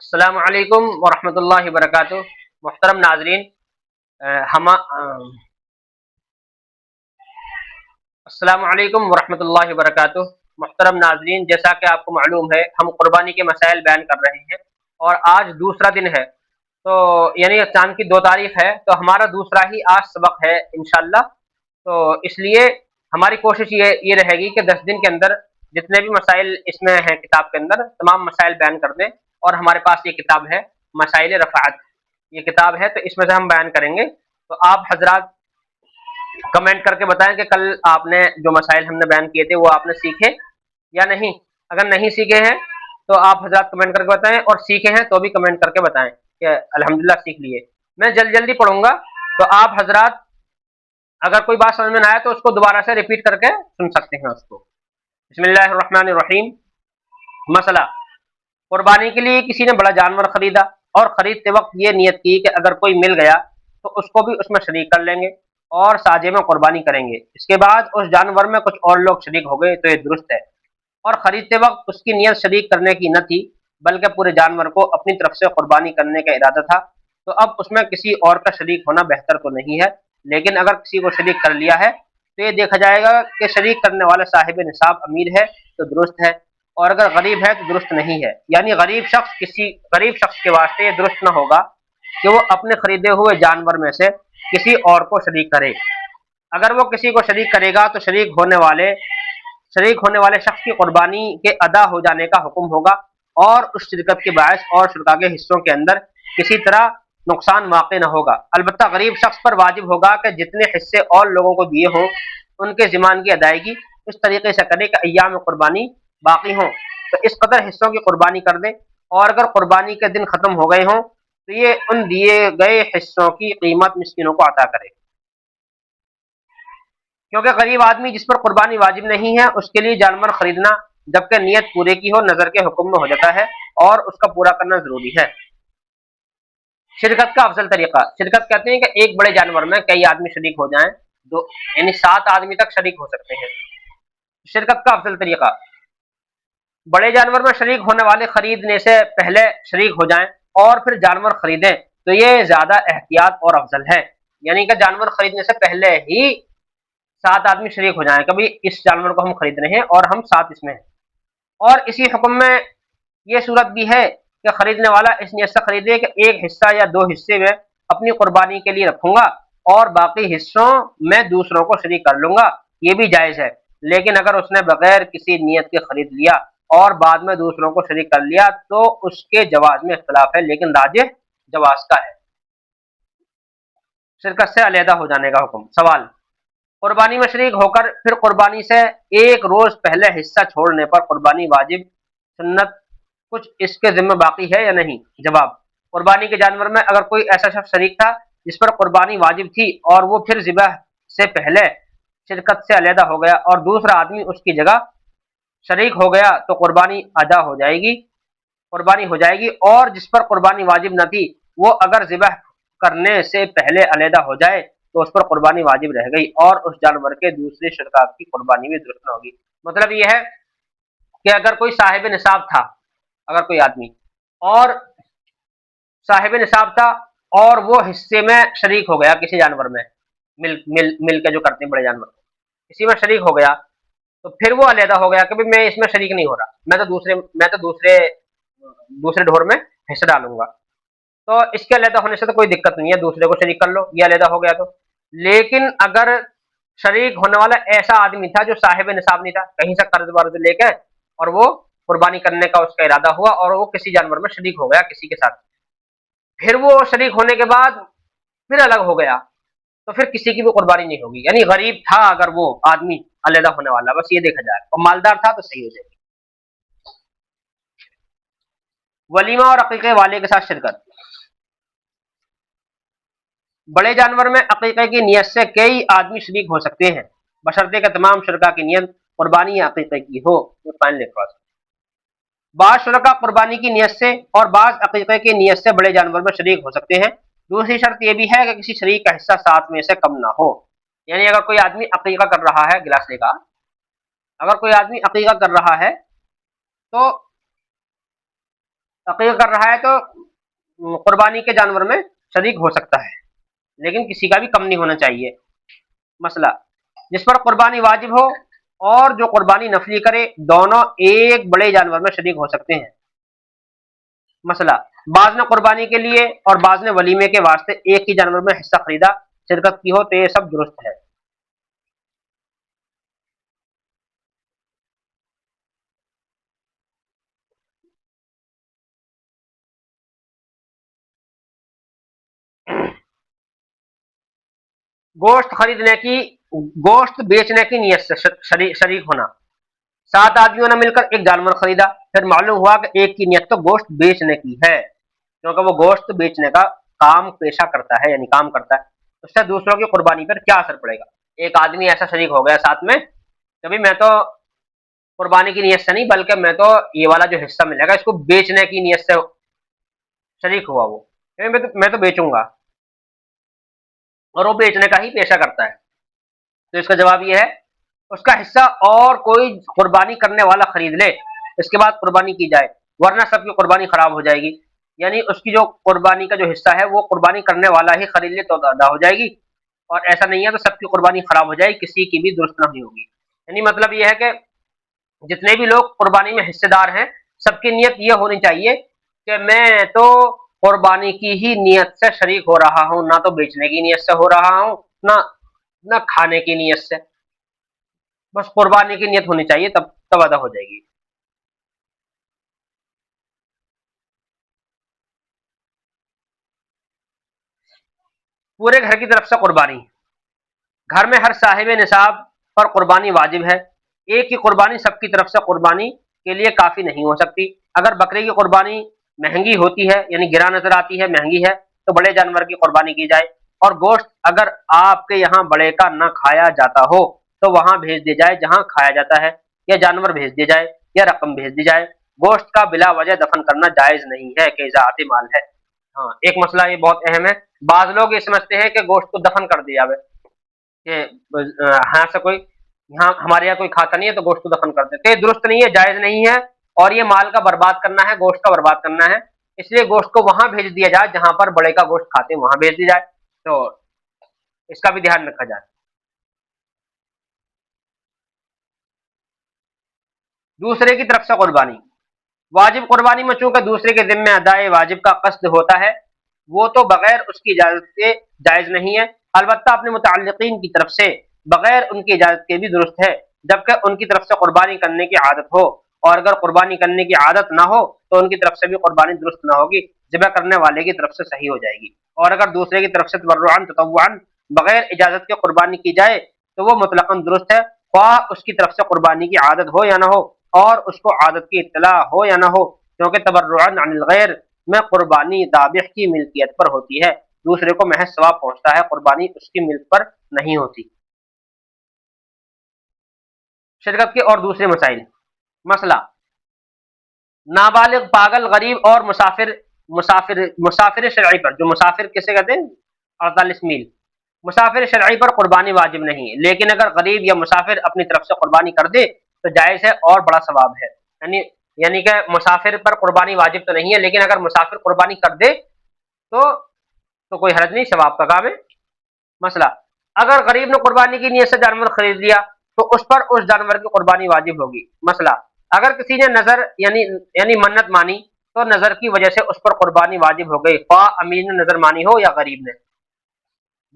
السلام علیکم ورحمۃ اللہ وبرکاتہ۔ محترم ناظرین، ہم السلام علیکم ورحمۃ اللہ وبرکاتہ۔ محترم ناظرین، جیسا کہ آپ کو معلوم ہے ہم قربانی کے مسائل بیان کر رہے ہیں، اور آج دوسرا دن ہے، تو یعنی چاند کی 2 تاریخ ہے، تو ہمارا دوسرا ہی آج سبق ہے انشاءاللہ۔ تو اس لیے ہماری کوشش یہ رہے گی کہ 10 دن کے اندر جتنے بھی مسائل اس میں ہیں کتاب کے اندر تمام مسائل بیان کر دیں، اور ہمارے پاس یہ کتاب ہے مسائل رفعت، یہ کتاب ہے، تو اس میں سے ہم بیان کریں گے۔ تو آپ حضرات کمنٹ کر کے بتائیں کہ کل آپ نے جو مسائل ہم نے بیان کیے تھے وہ آپ نے سیکھے یا نہیں۔ اگر نہیں سیکھے ہیں تو آپ حضرات کمنٹ کر کے بتائیں، اور سیکھے ہیں تو بھی کمنٹ کر کے بتائیں کہ الحمدللہ سیکھ لیے۔ میں جلدی پڑھوں گا، تو آپ حضرات اگر کوئی بات سمجھ میں نہ آئے تو اس کو دوبارہ سے ریپیٹ کر کے سن سکتے ہیں اس کو۔ بسم اللہ الرحمن الرحیم۔ مسئلہ: قربانی کے لیے کسی نے بڑا جانور خریدا، اور خریدتے وقت یہ نیت کی کہ اگر کوئی مل گیا تو اس کو بھی اس میں شریک کر لیں گے اور ساجے میں قربانی کریں گے۔ اس کے بعد اس جانور میں کچھ اور لوگ شریک ہو گئے تو یہ درست ہے، اور خریدتے وقت اس کی نیت شریک کرنے کی نہ تھی بلکہ پورے جانور کو اپنی طرف سے قربانی کرنے کا ارادہ تھا، تو اب اس میں کسی اور کا شریک ہونا بہتر تو نہیں ہے، لیکن اگر کسی کو شریک کر لیا ہے تو یہ دیکھا جائے گا کہ شریک کرنے والا صاحب نصاب امیر ہے تو درست ہے، اور اگر غریب ہے تو درست نہیں ہے۔ یعنی غریب شخص کے واسطے یہ درست نہ ہوگا کہ وہ اپنے خریدے ہوئے جانور میں سے کسی اور کو شریک کرے۔ اگر وہ کسی کو شریک کرے گا تو شریک ہونے والے شخص کی قربانی کے ادا ہو جانے کا حکم ہوگا، اور اس شرکت کے باعث اور شرکا کے حصوں کے اندر کسی طرح نقصان واقع نہ ہوگا۔ البتہ غریب شخص پر واجب ہوگا کہ جتنے حصے اور لوگوں کو دیے ہوں ان کے ضمان کی ادائیگی اس طریقے سے کرے کہ ایام قربانی باقی ہوں تو اس قدر حصوں کی قربانی کر دے، اور اگر قربانی کے دن ختم ہو گئے ہوں تو یہ ان دیے گئے حصوں کی قیمت مسکینوں کو عطا کرے، کیونکہ غریب آدمی جس پر قربانی واجب نہیں ہے اس کے لیے جانور خریدنا جبکہ نیت پورے کی ہو نظر کے حکم میں ہو جاتا ہے، اور اس کا پورا کرنا ضروری ہے۔ شرکت کا افضل طریقہ: شرکت کہتے ہیں کہ ایک بڑے جانور میں کئی آدمی شریک ہو جائیں، یعنی 7 آدمی تک شریک ہو سکتے ہیں۔ شرکت کا افضل طریقہ: بڑے جانور میں شریک ہونے والے خریدنے سے پہلے شریک ہو جائیں اور پھر جانور خریدیں تو یہ زیادہ احتیاط اور افضل ہے۔ یعنی کہ جانور خریدنے سے پہلے ہی 7 آدمی شریک ہو جائیں، کبھی اس جانور کو ہم خرید رہے ہیں اور ہم 7 اس میں ہیں۔ اور اسی حکم میں یہ صورت بھی ہے کہ خریدنے والا اس نیت سے خریدے کہ ایک حصہ یا 2 حصے میں اپنی قربانی کے لیے رکھوں گا اور باقی حصوں میں دوسروں کو شریک کر لوں گا، یہ بھی جائز ہے۔ لیکن اگر اس نے بغیر کسی نیت کے خرید لیا اور بعد میں دوسروں کو شریک کر لیا تو اس کے جواز میں اختلاف ہے، لیکن راجح جواز کا ہے۔ شرکت سے علیحدہ ہو جانے کا حکم۔ سوال: قربانی میں شریک ہو کر پھر قربانی سے ایک روز پہلے حصہ چھوڑنے پر قربانی واجب سنت کچھ اس کے ذمہ باقی ہے یا نہیں؟ جواب: قربانی کے جانور میں اگر کوئی ایسا شخص شریک تھا جس پر قربانی واجب تھی اور وہ پھر ذبح سے پہلے شرکت سے علیحدہ ہو گیا اور دوسرا آدمی اس کی جگہ شریک ہو گیا تو قربانی ادا ہو جائے گی، اور جس پر قربانی واجب نہ تھی وہ اگر ذبح کرنے سے پہلے علیحدہ ہو جائے تو اس پر قربانی واجب رہ گئی اور اس جانور کے دوسرے شرکا کی قربانی بھی درست نہ ہوگی۔ مطلب یہ ہے کہ اگر کوئی صاحب نصاب تھا، اگر کوئی آدمی اور صاحب نصاب تھا اور وہ حصے میں شریک ہو گیا کسی جانور میں، مل کے جو کرتے ہیں بڑے جانور کو، اسی میں شریک ہو گیا تو پھر وہ علیحدہ ہو گیا کہ میں اس میں شریک نہیں ہو رہا، میں تو دوسرے ڈھور میں حصہ ڈالوں گا، تو اس کے علیحدہ ہونے سے تو کوئی دقت نہیں ہے، دوسرے کو شریک کر لو، یہ علیحدہ ہو گیا تو۔ لیکن اگر شریک ہونے والا ایسا آدمی تھا جو صاحب نصاب نہیں تھا، کہیں سے قرض ورض لے کے اور وہ قربانی کرنے کا اس کا ارادہ ہوا اور وہ کسی جانور میں شریک ہو گیا کسی کے ساتھ، پھر وہ شریک ہونے کے بعد پھر الگ ہو گیا تو پھر کسی کی بھی قربانی نہیں ہوگی۔ یعنی غریب تھا اگر وہ آدمی علیحدہ ہونے والا، بس یہ دیکھا جائے، اور مالدار تھا تو صحیح ہو جائے گی۔ ولیمہ اور عقیقے والے کے ساتھ شرکت: بڑے جانور میں عقیقے کی نیت سے کئی آدمی شریک ہو سکتے ہیں بشرطے کہ تمام شرکا کی نیت قربانی یا عقیقے کی ہو۔ بعض شرکا قربانی کی نیت سے اور بعض عقیقے کی نیت سے بڑے جانور میں شریک ہو سکتے ہیں۔ دوسری شرط یہ بھی ہے کہ کسی شریک کا حصہ 7 میں سے کم نہ ہو۔ یعنی اگر کوئی آدمی عقیقہ کر رہا ہے، گلاس لے کا، اگر کوئی آدمی عقیقہ کر رہا ہے تو عقیقہ کر رہا ہے تو قربانی کے جانور میں شریک ہو سکتا ہے، لیکن کسی کا بھی کم نہیں ہونا چاہیے۔ مسئلہ، جس پر قربانی واجب ہو اور جو قربانی نفلی کرے، دونوں ایک بڑے جانور میں شریک ہو سکتے ہیں۔ مسئلہ، بعض نے قربانی کے لیے اور بعض نے ولیمے کے واسطے ایک ہی جانور میں حصہ خریدا، شرکت کی ہو تو یہ سب درست ہے۔ گوشت خریدنے کی گوشت بیچنے کی نیت سے شریک ہونا، 7 آدمیوں نے مل کر ایک جانور خریدا، پھر معلوم ہوا کہ ایک کی نیت تو گوشت بیچنے کی ہے، کیونکہ وہ گوشت بیچنے کا کام پیشہ کرتا ہے، یعنی کام کرتا ہے، اس سے دوسروں کی قربانی پر کیا اثر پڑے گا؟ ایک آدمی ایسا شریک ہو گیا ساتھ میں، کبھی میں تو قربانی کی نیت سے نہیں، بلکہ میں تو یہ والا جو حصہ ملے گا اس کو بیچنے کی نیت سے شریک ہوا، وہ میں تو بیچوں گا، اور وہ بیچنے کا ہی پیشہ کرتا ہے، تو اس کا جواب یہ ہے اس کا حصہ اور کوئی قربانی کرنے والا خرید لے، اس کے بعد قربانی کی جائے، ورنہ سب کی قربانی خراب ہو جائے گی۔ یعنی اس کی جو قربانی کا جو حصہ ہے وہ قربانی کرنے والا ہی خرید لے تو ادا ہو جائے گی، اور ایسا نہیں ہے تو سب کی قربانی خراب ہو جائے گی، کسی کی بھی درست نہیں ہوگی۔ یعنی مطلب یہ ہے کہ جتنے بھی لوگ قربانی میں حصے دار ہیں، سب کی نیت یہ ہونی چاہیے کہ میں تو قربانی کی ہی نیت سے شریک ہو رہا ہوں، نہ تو بیچنے کی نیت سے ہو رہا ہوں، نہ نہ کھانے کی نیت سے، بس قربانی کی نیت ہونی چاہیے، تب ادا ہو جائے گی۔ پورے گھر کی طرف سے قربانی، گھر میں ہر صاحب نصاب پر قربانی واجب ہے، ایک کی قربانی سب کی طرف سے قربانی کے لیے کافی نہیں ہو سکتی۔ اگر بکرے کی قربانی مہنگی ہوتی ہے، یعنی گرا نظر آتی ہے، مہنگی ہے، تو بڑے جانور کی قربانی کی جائے، اور گوشت اگر آپ کے یہاں بڑے کا نہ کھایا جاتا ہو تو وہاں بھیج دی جائے جہاں کھایا جاتا ہے، یا جانور بھیج دی جائے یا رقم بھیج دی جائے۔ گوشت کا بلا وجہ دفن کرنا جائز نہیں ہے کہ اضاعت مال ہے۔ ہاں، ایک مسئلہ یہ بہت اہم ہے، بعض لوگ یہ سمجھتے ہیں کہ گوشت کو دفن کر دیا جائے، کہ ہاں سے کوئی یہاں ہمارے یہاں کوئی کھاتا نہیں ہے تو گوشت کو دفن کر دیتے، درست نہیں ہے، جائز نہیں ہے، اور یہ مال کا برباد کرنا ہے، گوشت کا برباد کرنا ہے، اس لیے گوشت کو وہاں بھیج دیا جائے جہاں پر بڑے کا گوشت کھاتے ہیں، وہاں بھیج دیا جائے، تو اس کا بھی دھیان رکھا جائے۔ دوسرے کی طرف سے قربانی، واجب قربانی میں چونکہ دوسرے کے ذمہ ادائے واجب کا قصد ہوتا ہے، وہ تو بغیر اس کی اجازت کے جائز نہیں ہے، البتہ اپنے متعلقین کی طرف سے بغیر ان کی اجازت کے بھی درست ہے، جبکہ ان کی طرف سے قربانی کرنے کی عادت ہو، اور اگر قربانی کرنے کی عادت نہ ہو تو ان کی طرف سے بھی قربانی درست نہ ہوگی، ذبح کرنے والے کی طرف سے صحیح ہو جائے گی، اور اگر دوسرے کی طرف سے تطوعاً بغیر اجازت کے قربانی کی جائے تو وہ مطلقاً درست ہے، خواہ اس کی طرف سے قربانی کی عادت ہو یا نہ ہو، اور اس کو عادت کی اطلاع ہو یا نہ ہو، کیونکہ تبرعاً عن الغیر میں قربانی ذابح کی ملکیت پر ہوتی ہے، دوسرے کو محض ثواب پہنچتا ہے، قربانی اس کی ملک پر نہیں ہوتی۔ شرکت کے اور دوسرے مسائل، مسئلہ، نابالغ، پاگل، غریب اور مسافر شرعی پر، جو مسافر کیسے کہتے ہیں 48 میل، مسافر شرعی پر قربانی واجب نہیں، لیکن اگر غریب یا مسافر اپنی طرف سے قربانی کر دے تو جائز ہے اور بڑا ثواب ہے، یعنی کہ مسافر پر قربانی واجب تو نہیں ہے، لیکن اگر مسافر قربانی کر دے تو کوئی حرج نہیں، ثواب کا کام ہے۔ مسئلہ، اگر غریب نے قربانی کی نیت سے جانور خرید لیا تو اس پر اس جانور کی قربانی واجب ہوگی۔ مسئلہ، اگر کسی نے نظر یعنی منت مانی تو نظر کی وجہ سے اس پر قربانی واجب ہو گئی، خواہ امیر نے نظر مانی ہو یا غریب نے،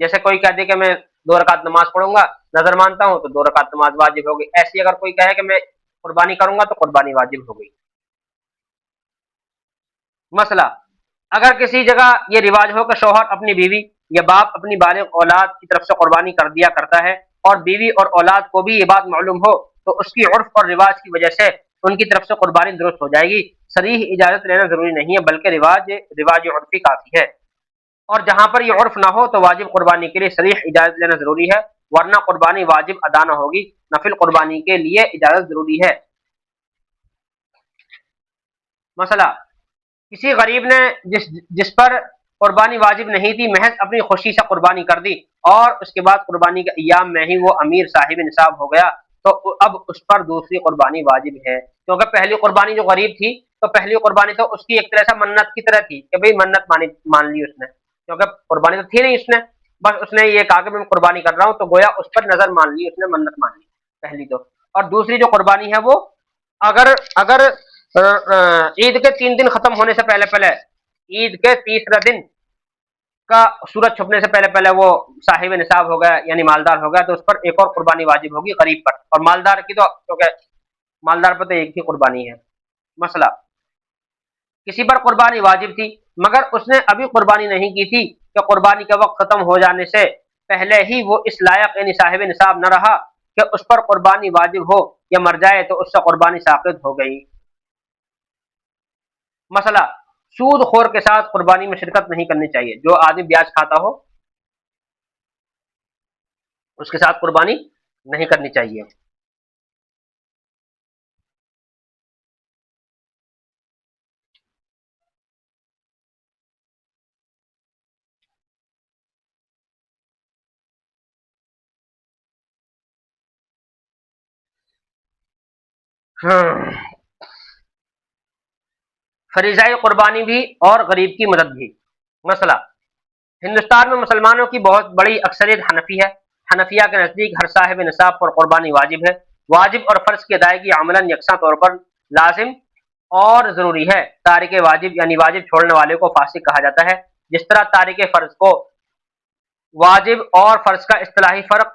جیسے کوئی کہہ دے کہ میں 2 رکعت نماز پڑھوں گا، نظر مانتا ہوں تو 2 رکعت نماز واجب ہوگی، ایسی اگر کوئی کہے کہ میں قربانی کروں گا تو قربانی واجب ہو گئی۔ مسئلہ، اگر کسی جگہ یہ رواج ہو کہ شوہر اپنی بیوی یا باپ اپنی بالغ اولاد کی طرف سے قربانی کر دیا کرتا ہے، اور بیوی اور اولاد کو بھی یہ بات معلوم ہو تو اس کی عرف اور رواج کی وجہ سے ان کی طرف سے قربانی درست ہو جائے گی، صریح اجازت لینا ضروری نہیں ہے، بلکہ رواج عرفی کافی ہے، اور جہاں پر یہ عرف نہ ہو تو واجب قربانی کے لیے صریح اجازت لینا ضروری ہے، ورنہ قربانی واجب ادا نہ ہوگی، نفل قربانی کے لیے اجازت ضروری ہے۔ مسئلہ، کسی غریب نے جس پر قربانی واجب نہیں تھی محض اپنی خوشی سے قربانی کر دی، اور اس کے بعد قربانی کے ایام میں ہی وہ امیر صاحب نصاب ہو گیا، تو اب اس پر دوسری قربانی واجب ہے، کیونکہ پہلی قربانی جو غریب تھی تو پہلی قربانی تو اس کی ایک طرح سے منت کی طرح تھی کہ بھئی منت مان لی اس نے، کیونکہ قربانی تو تھی نہیں اس نے، بس اس نے یہ کہا کہ میں قربانی کر رہا ہوں، تو گویا اس پر نظر مان لی، اس نے منت مان لی پہلی تو۔ اور دوسری جو قربانی ہے وہ اگر اگر عید کے 3 دن ختم ہونے سے پہلے پہلے، عید کے تیسرا دن کا سورج چھپنے سے پہلے پہلے وہ صاحب نصاب ہو گیا یعنی مالدار ہو گیا، تو اس پر ایک اور قربانی واجب ہوگی غریب پر، اور مالدار کی تو کیونکہ مالدار پر تو ایک ہی قربانی ہے۔ مسئلہ کسی پر قربانی واجب تھی مگر اس نے ابھی قربانی نہیں کی تھی کہ قربانی کا وقت ختم ہو جانے سے پہلے ہی وہ اس لائق یعنی صاحب نصاب نہ رہا کہ اس پر قربانی واجب ہو، یا مر جائے تو اس سے قربانی ساقط ہو گئی۔ مسئلہ سود خور کے ساتھ قربانی میں شرکت نہیں کرنی چاہیے، جو آدمی بیاج کھاتا ہو اس کے ساتھ قربانی نہیں کرنی چاہیے۔ فریضۂ قربانی بھی اور غریب کی مدد بھی۔ مسئلہ ہندوستان میں مسلمانوں کی بہت بڑی اکثریت حنفی ہے۔ حنفیہ کے نزدیک ہر صاحب نصاب پر قربانی واجب ہے۔ واجب اور فرض کی ادائیگی عملاً یکساں طور پر لازم اور ضروری ہے۔ تارک واجب یعنی واجب چھوڑنے والے کو فاسق کہا جاتا ہے، جس طرح تارک فرض کو واجب اور فرض کا اصطلاحی فرق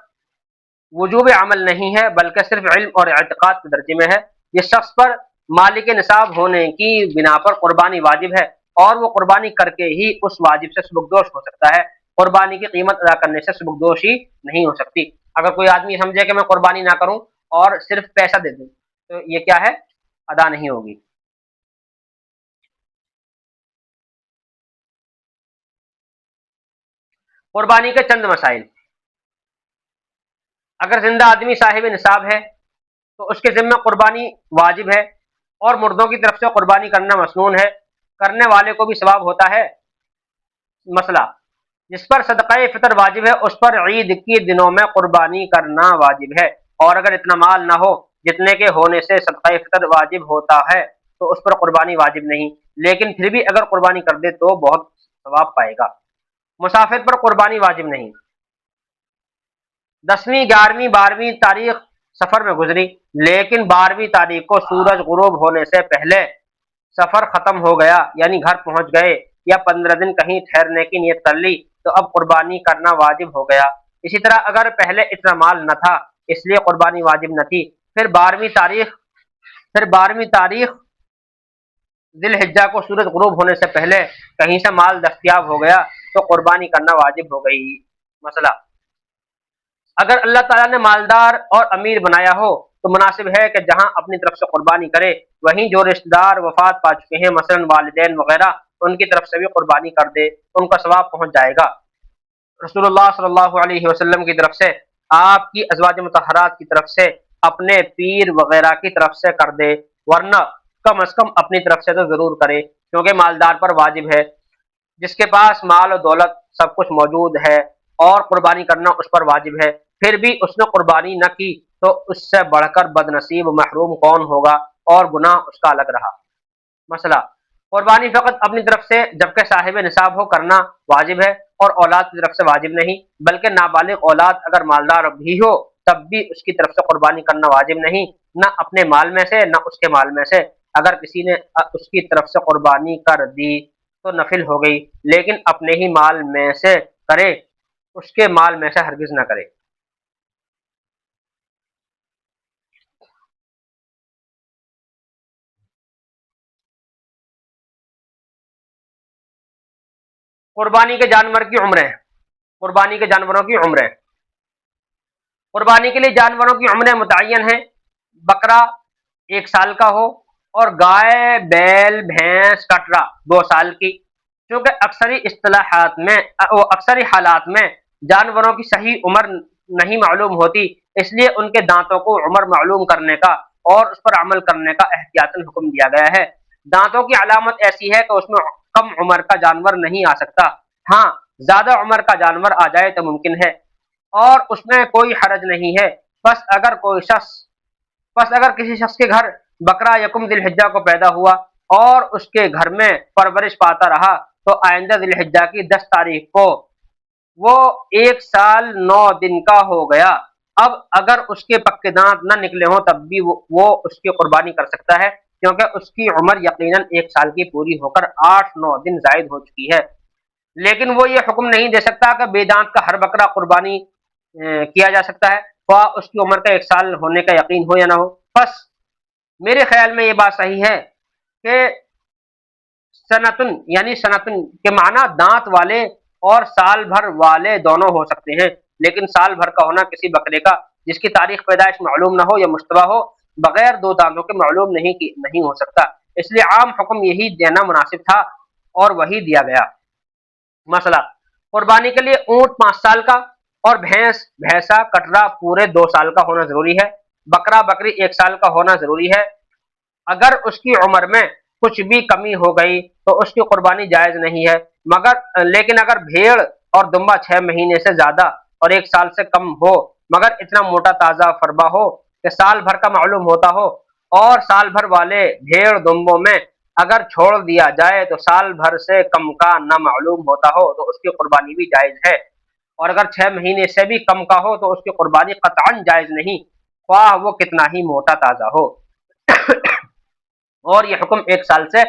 وجوب عمل نہیں ہے بلکہ صرف علم اور اعتقاد کے درجے میں ہے۔ جس شخص پر مالک نصاب ہونے کی بنا پر قربانی واجب ہے اور وہ قربانی کر کے ہی اس واجب سے سبکدوش ہو سکتا ہے، قربانی کی قیمت ادا کرنے سے سبکدوشی نہیں ہو سکتی۔ اگر کوئی آدمی سمجھے کہ میں قربانی نہ کروں اور صرف پیسہ دے دوں تو یہ کیا ہے؟ ادا نہیں ہوگی۔ قربانی کے چند مسائل: اگر زندہ آدمی صاحب نصاب ہے تو اس کے ذمہ قربانی واجب ہے، اور مردوں کی طرف سے قربانی کرنا مسنون ہے، کرنے والے کو بھی ثواب ہوتا ہے۔ مسئلہ جس پر صدقہ فطر واجب ہے اس پر عید کی دنوں میں قربانی کرنا واجب ہے، اور اگر اتنا مال نہ ہو جتنے کے ہونے سے صدقہ فطر واجب ہوتا ہے تو اس پر قربانی واجب نہیں، لیکن پھر بھی اگر قربانی کر دے تو بہت ثواب پائے گا۔ مسافر پر قربانی واجب نہیں۔ 10ویں 11ویں 12ویں تاریخ سفر میں گزری لیکن 12ویں تاریخ کو سورج غروب ہونے سے پہلے سفر ختم ہو گیا یعنی گھر پہنچ گئے، یا 15 دن کہیں ٹھہرنے کی نیت کر لی تو اب قربانی کرنا واجب ہو گیا۔ اسی طرح اگر پہلے اتنا مال نہ تھا اس لیے قربانی واجب نہ تھی، پھر 12ویں تاریخ ذی الحجہ کو سورج غروب ہونے سے پہلے کہیں سے مال دستیاب ہو گیا تو قربانی کرنا واجب ہو گئی۔ مسئلہ اگر اللہ تعالیٰ نے مالدار اور امیر بنایا ہو تو مناسب ہے کہ جہاں اپنی طرف سے قربانی کرے وہیں جو رشتہ دار وفات پا چکے ہیں مثلا والدین وغیرہ ان کی طرف سے بھی قربانی کر دے، ان کا ثواب پہنچ جائے گا۔ رسول اللہ صلی اللہ علیہ وسلم کی طرف سے، آپ کی ازواج مطہرات کی طرف سے، اپنے پیر وغیرہ کی طرف سے کر دے، ورنہ کم از کم اپنی طرف سے تو ضرور کرے، کیونکہ مالدار پر واجب ہے۔ جس کے پاس مال و دولت سب کچھ موجود ہے اور قربانی کرنا اس پر واجب ہے، پھر بھی اس نے قربانی نہ کی تو اس سے بڑھ کر بد نصیب محروم کون ہوگا، اور گناہ اس کا الگ رہا۔ مسئلہ قربانی فقط اپنی طرف سے جبکہ صاحب نصاب ہو کرنا واجب ہے، اور اولاد کی طرف سے واجب نہیں، بلکہ نابالغ اولاد اگر مالدار بھی ہو تب بھی اس کی طرف سے قربانی کرنا واجب نہیں، نہ اپنے مال میں سے نہ اس کے مال میں سے۔ اگر کسی نے اس کی طرف سے قربانی کر دی تو نفل ہو گئی، لیکن اپنے ہی مال میں سے کرے، اس کے مال میں سے ہرگز نہ کرے۔ قربانی کے جانور کی عمریں، قربانی کے جانوروں کی عمریں، قربانی کے لیے جانوروں کی عمریں متعین ہیں۔ بکرا 1 سال کا ہو اور گائے بیل بھینس کٹرا 2 سال کی، چونکہ اکثری حالات میں جانوروں کی صحیح عمر نہیں معلوم ہوتی، اس لیے ان کے دانتوں کو عمر معلوم کرنے کا اور اس پر عمل کرنے کا احتیاطاً حکم دیا گیا ہے۔ دانتوں کی علامت ایسی ہے کہ اس میں کم عمر کا جانور نہیں آ سکتا، ہاں زیادہ عمر کا جانور آ جائے تو ممکن ہے، اور اس میں کوئی حرج نہیں ہے۔ بس اگر کسی شخص کے گھر بکرا یکم ذی الحجہ کو پیدا ہوا اور اس کے گھر میں پرورش پاتا رہا تو آئندہ ذی الحجہ کی 10 تاریخ کو وہ 1 سال 9 دن کا ہو گیا۔ اب اگر اس کے پکے دانت نہ نکلے ہوں تب بھی وہ اس کی قربانی کر سکتا ہے، کیونکہ اس کی عمر یقیناً 1 سال کی پوری ہو کر 8 9 دن زائد ہو چکی ہے۔ لیکن وہ یہ حکم نہیں دے سکتا کہ بے دانت کا ہر بکرا قربانی کیا جا سکتا ہے، خواہ اس کی عمر کا 1 سال ہونے کا یقین ہو یا نہ ہو۔ بس میرے خیال میں یہ بات صحیح ہے کہ سنتن یعنی سنتن کے معنی دانت والے اور سال بھر والے دونوں ہو سکتے ہیں، لیکن سال بھر کا ہونا کسی بکرے کا جس کی تاریخ پیدائش معلوم نہ ہو یا مشتبہ ہو بغیر 2 دانتوں کے معلوم نہیں ہو سکتا۔ اس لیے عام حکم یہی دینا مناسب تھا اور وہی دیا گیا۔ مسئلہ قربانی کے لیے اونٹ 5 سال کا اور بھینسا کٹرا پورے 2 سال کا ہونا ضروری ہے، بکرا بکری 1 سال کا ہونا ضروری ہے۔ اگر اس کی عمر میں کچھ بھی کمی ہو گئی تو اس کی قربانی جائز نہیں ہے، لیکن اگر بھیڑ اور دمبا 6 مہینے سے زیادہ اور 1 سال سے کم ہو مگر اتنا موٹا تازہ فربا ہو کہ سال بھر کا معلوم ہوتا ہو، اور سال بھر والے بھیڑ دمبوں میں اگر چھوڑ دیا جائے تو سال بھر سے کم کا نہ معلوم ہوتا ہو تو اس کی قربانی بھی جائز ہے، اور اگر 6 مہینے سے بھی کم کا ہو تو اس کی قربانی قطعاً جائز نہیں، خواہ وہ کتنا ہی موٹا تازہ ہو۔ اور یہ حکم 1 سال سے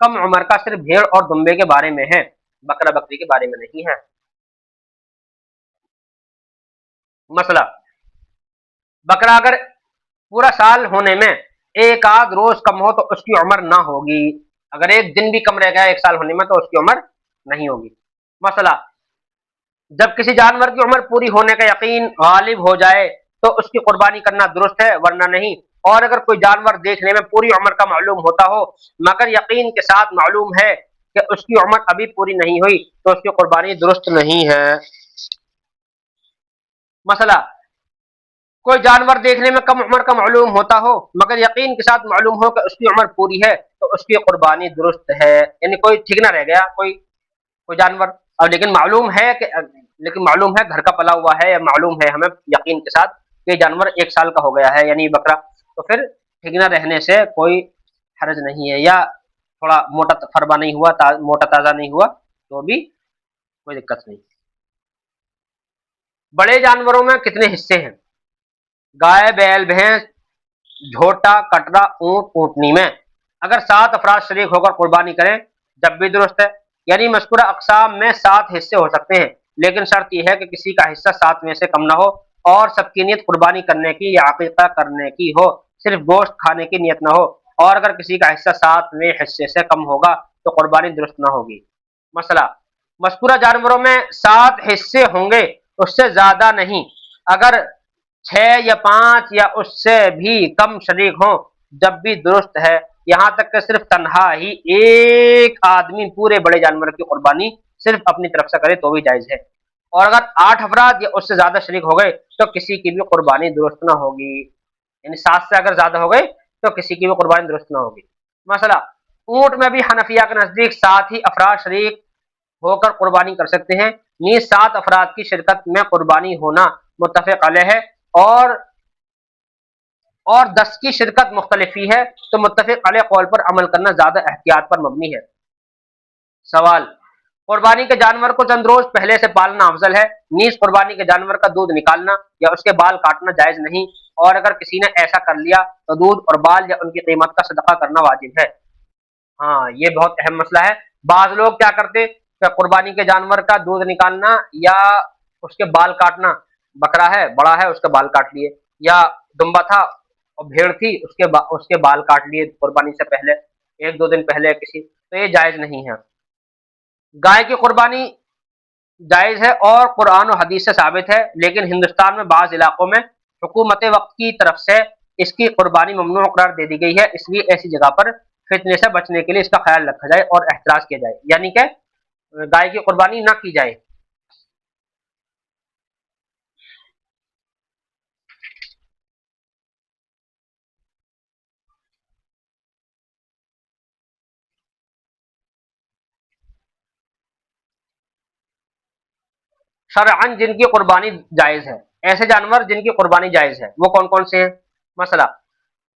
کم عمر کا صرف بھیڑ اور دمبے کے بارے میں ہے، بکرا بکری کے بارے میں نہیں ہے۔ مسئلہ بکرا اگر پورا سال ہونے میں 1 آدھ روز کم ہو تو اس کی عمر نہ ہوگی، اگر 1 دن بھی کم رہ گیا 1 سال ہونے میں تو اس کی عمر نہیں ہوگی۔ مسئلہ جب کسی جانور کی عمر پوری ہونے کا یقین غالب ہو جائے تو اس کی قربانی کرنا درست ہے ورنہ نہیں، اور اگر کوئی جانور دیکھنے میں پوری عمر کا معلوم ہوتا ہو مگر یقین کے ساتھ معلوم ہے کہ اس کی عمر ابھی پوری نہیں ہوئی تو اس کی قربانی درست نہیں ہے۔ مسئلہ کوئی جانور دیکھنے میں کم عمر کا معلوم ہوتا ہو مگر یقین کے ساتھ معلوم ہو کہ اس کی عمر پوری ہے تو اس کی قربانی درست ہے، یعنی کوئی ٹھیک نہ رہ گیا کوئی جانور، اور لیکن معلوم ہے گھر کا پلا ہوا ہے، یا معلوم ہے ہمیں یقین کے ساتھ کہ جانور 1 سال کا ہو گیا ہے یعنی بکرا، تو پھر ٹھیک نہ رہنے سے کوئی حرج نہیں ہے، یا تھوڑا موٹا فربا نہیں ہوا موٹا تازہ نہیں ہوا تو بھی کوئی دقت نہیں۔ بڑے جانوروں میں کتنے حصے ہیں؟ گائے بیل بھینس جھوٹا کٹرا اونٹ اونٹنی میں اگر 7 افراد شریک ہو کر قربانی کریں جب بھی درست ہے، یعنی مذکورہ اقسام میں 7 حصے ہو سکتے ہیں، لیکن شرط یہ ہے کہ کسی کا حصہ 7 میں سے کم نہ ہو اور سب کی نیت قربانی کرنے کی یا عقیقہ کرنے کی ہو، صرف گوشت کھانے کی نیت نہ ہو، اور اگر کسی کا حصہ 7ویں حصے سے کم ہوگا تو قربانی درست نہ ہوگی۔ مسئلہ مذکورہ جانوروں میں 7 حصے ہوں گے، اس سے زیادہ نہیں، اگر 6 یا 5 یا اس سے بھی کم شریک ہوں جب بھی درست ہے، یہاں تک کہ صرف تنہا ہی ایک آدمی پورے بڑے جانور کی قربانی صرف اپنی طرف سے کرے تو بھی جائز ہے، اور اگر 8 افراد یا اس سے زیادہ شریک ہو گئے تو کسی کی بھی قربانی درست نہ ہوگی، یعنی 7 سے اگر زیادہ ہو گئے تو کسی کی بھی قربانی درست نہ ہوگی۔ مسئلہ اونٹ میں بھی حنفیہ کے نزدیک 7 ہی افراد شریک ہو کر قربانی کر سکتے ہیں، نیز 7 افراد کی شرکت میں قربانی ہونا متفق علیہ ہے، اور 10 کی شرکت مختلف ہی ہے تو متفق علیہ قول پر عمل کرنا زیادہ احتیاط پر مبنی ہے۔ سوال قربانی کے جانور کو چند روز پہلے سے پالنا افضل ہے، نیز قربانی کے جانور کا دودھ نکالنا یا اس کے بال کاٹنا جائز نہیں، اور اگر کسی نے ایسا کر لیا تو دودھ اور بال یا ان کی قیمت کا صدقہ کرنا واجب ہے۔ ہاں یہ بہت اہم مسئلہ ہے، بعض لوگ کیا کرتے کہ قربانی کے جانور کا دودھ نکالنا یا اس کے بال کاٹنا، بکرا ہے بڑا ہے اس کے بال کاٹ لیے، یا دمبا تھا اور بھیڑ تھی اس کے بال کاٹ لیے قربانی سے پہلے 1 2 دن پہلے کسی، تو یہ جائز نہیں ہے۔ گائے کی قربانی جائز ہے اور قرآن و حدیث سے ثابت ہے، لیکن ہندوستان میں بعض علاقوں میں حکومت وقت کی طرف سے اس کی قربانی ممنوع قرار دے دی گئی ہے، اس لیے ایسی جگہ پر فتنے سے بچنے کے لیے اس کا خیال رکھا جائے اور احتراز کیا جائے، یعنی کہ گائے کی قربانی نہ کی جائے۔ شرعن جن کی قربانی جائز ہے، ایسے جانور جن کی قربانی جائز ہے وہ کون کون سے ہیں؟ مسئلہ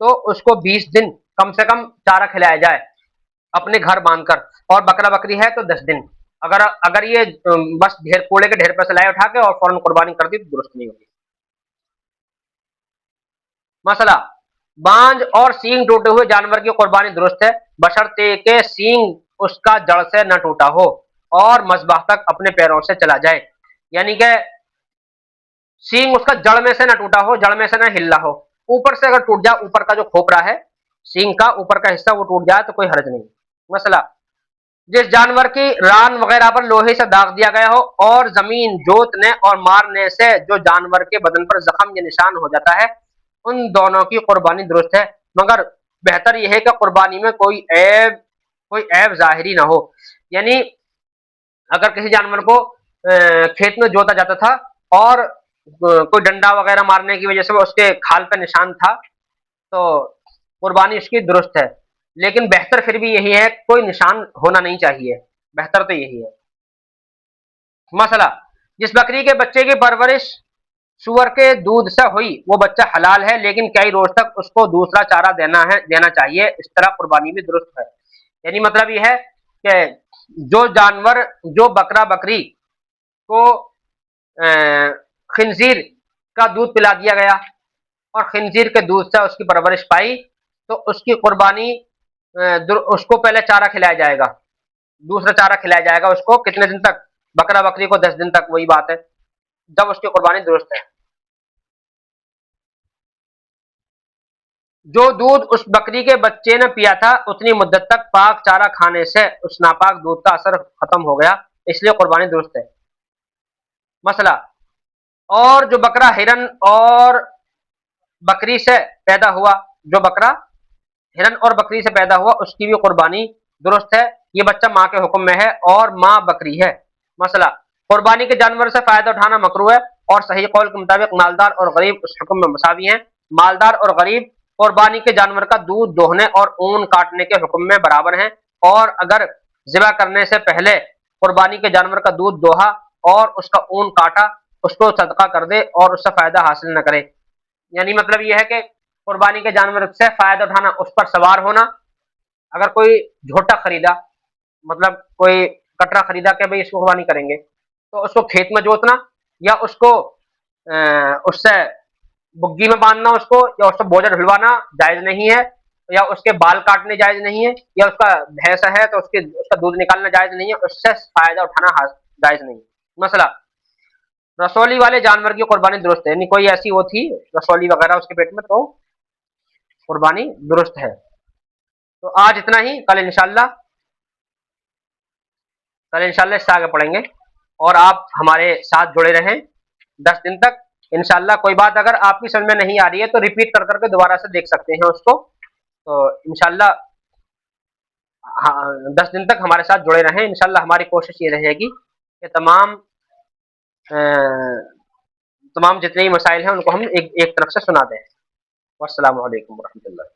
تو اس کو 20 دن کم سے کم چارہ کھلایا جائے اپنے گھر باندھ کر، اور بکرا بکری ہے تو 10 دن۔ اگر یہ بس ڈھیر کوڑے کے ڈھیر پہ سے لائے اٹھا کے اور فوراً قربانی کر دی تو درست نہیں ہوگی۔ مسئلہ، بانج اور سینگ ٹوٹے ہوئے جانور کی قربانی درست ہے بشرطے کہ سینگ اس کا جڑ سے نہ ٹوٹا ہو اور مذبح تک اپنے پیروں سے چلا جائے، یعنی کہ سینگ اس کا جڑ میں سے نہ ٹوٹا ہو، جڑ میں سے نہ ہلنا ہو، اوپر سے اگر ٹوٹ جائے، اوپر کا جو کھوپرا ہے سینگ کا اوپر کا حصہ وہ ٹوٹ جائے تو کوئی حرج نہیں۔ مسئلہ، جس جانور کی ران وغیرہ پر لوہے سے داغ دیا گیا ہو اور زمین جوتنے اور مارنے سے جو جانور کے بدن پر زخم یا نشان ہو جاتا ہے، ان دونوں کی قربانی درست ہے، مگر بہتر یہ ہے کہ قربانی میں کوئی عیب ظاہری نہ ہو، یعنی اگر کسی جانور کو کھیت میں جوتا جاتا تھا اور کوئی ڈنڈا وغیرہ مارنے کی وجہ سے وہ اس کے کھال پہ نشان تھا تو قربانی اس کی درست ہے، لیکن بہتر پھر بھی یہی ہے کوئی نشان ہونا نہیں چاہیے، بہتر تو یہی ہے۔ مسئلہ، جس بکری کے بچے کی پرورش سور کے دودھ سے ہوئی وہ بچہ حلال ہے لیکن کئی روز تک اس کو دوسرا چارہ دینا چاہیے، اس طرح قربانی بھی درست ہے، یعنی مطلب یہ ہے کہ جو جانور، جو بکرا بکری کو خنزیر کا دودھ پلا دیا گیا اور خنزیر کے دودھ سے اس کی پرورش پائی تو اس کی قربانی اس کو پہلے چارہ کھلایا جائے گا، دوسرا چارہ کھلایا جائے گا اس کو کتنے دن تک؟ بکرا بکری کو 10 دن تک، وہی بات ہے جب اس کی قربانی درست ہے۔ جو دودھ اس بکری کے بچے نے پیا تھا اتنی مدت تک پاک چارہ کھانے سے اس ناپاک دودھ کا اثر ختم ہو گیا، اس لیے قربانی درست ہے۔ مسئلہ، اور جو بکرا ہرن اور بکری سے پیدا ہوا، جو بکرا ہرن اور بکری سے پیدا ہوا اس کی بھی قربانی درست ہے، یہ بچہ ماں کے حکم میں ہے اور ماں بکری ہے۔ مسئلہ، قربانی کے جانور سے فائدہ اٹھانا مکروہ ہے اور صحیح قول کے مطابق مالدار اور غریب اس حکم میں مساوی ہیں، مالدار اور غریب قربانی کے جانور کا دودھ دوہنے اور اون کاٹنے کے حکم میں برابر ہیں، اور اگر ذبح کرنے سے پہلے قربانی کے جانور کا دودھ دوہا اور اس کا اون کاٹا اس کو صدقہ کر دے اور اس سے فائدہ حاصل نہ کرے، یعنی مطلب یہ ہے کہ قربانی کے جانور سے فائدہ اٹھانا، اس پر سوار ہونا، اگر کوئی جھوٹا خریدا، مطلب کوئی کٹرا خریدا کہ بھئی اس کو قربانی کریں گے تو اس کو کھیت میں جوتنا یا اس کو اس سے بگی میں باندھنا اس کو یا اس سے بوجھا ڈھلوانا جائز نہیں ہے، یا اس کے بال کاٹنے جائز نہیں ہے، یا اس کا بھینس ہے تو اس کا دودھ نکالنا جائز نہیں ہے، اس سے فائدہ اٹھانا جائز نہیں ہے۔ مسئلہ، رسولی والے جانور کی قربانی درست ہے، یعنی کوئی ایسی وہ تھی رسولی وغیرہ اس کے پیٹ میں تو قربانی درست ہے۔ تو آج اتنا ہی، کل انشاءاللہ اس سے آگے پڑھیں گے، اور آپ ہمارے ساتھ جڑے رہیں 10 دن تک انشاءاللہ۔ کوئی بات اگر آپ کی سمجھ میں نہیں آ رہی ہے تو ریپیٹ کر کے دوبارہ سے دیکھ سکتے ہیں اس کو، تو انشاءاللہ 10 دن تک ہمارے ساتھ جڑے رہیں انشاءاللہ۔ ہماری کوشش یہ رہے گی کہ تمام جتنے بھی مسائل ہیں ان کو ہم ایک طرف سے سنا دیں۔ والسلام علیکم ورحمۃ اللہ۔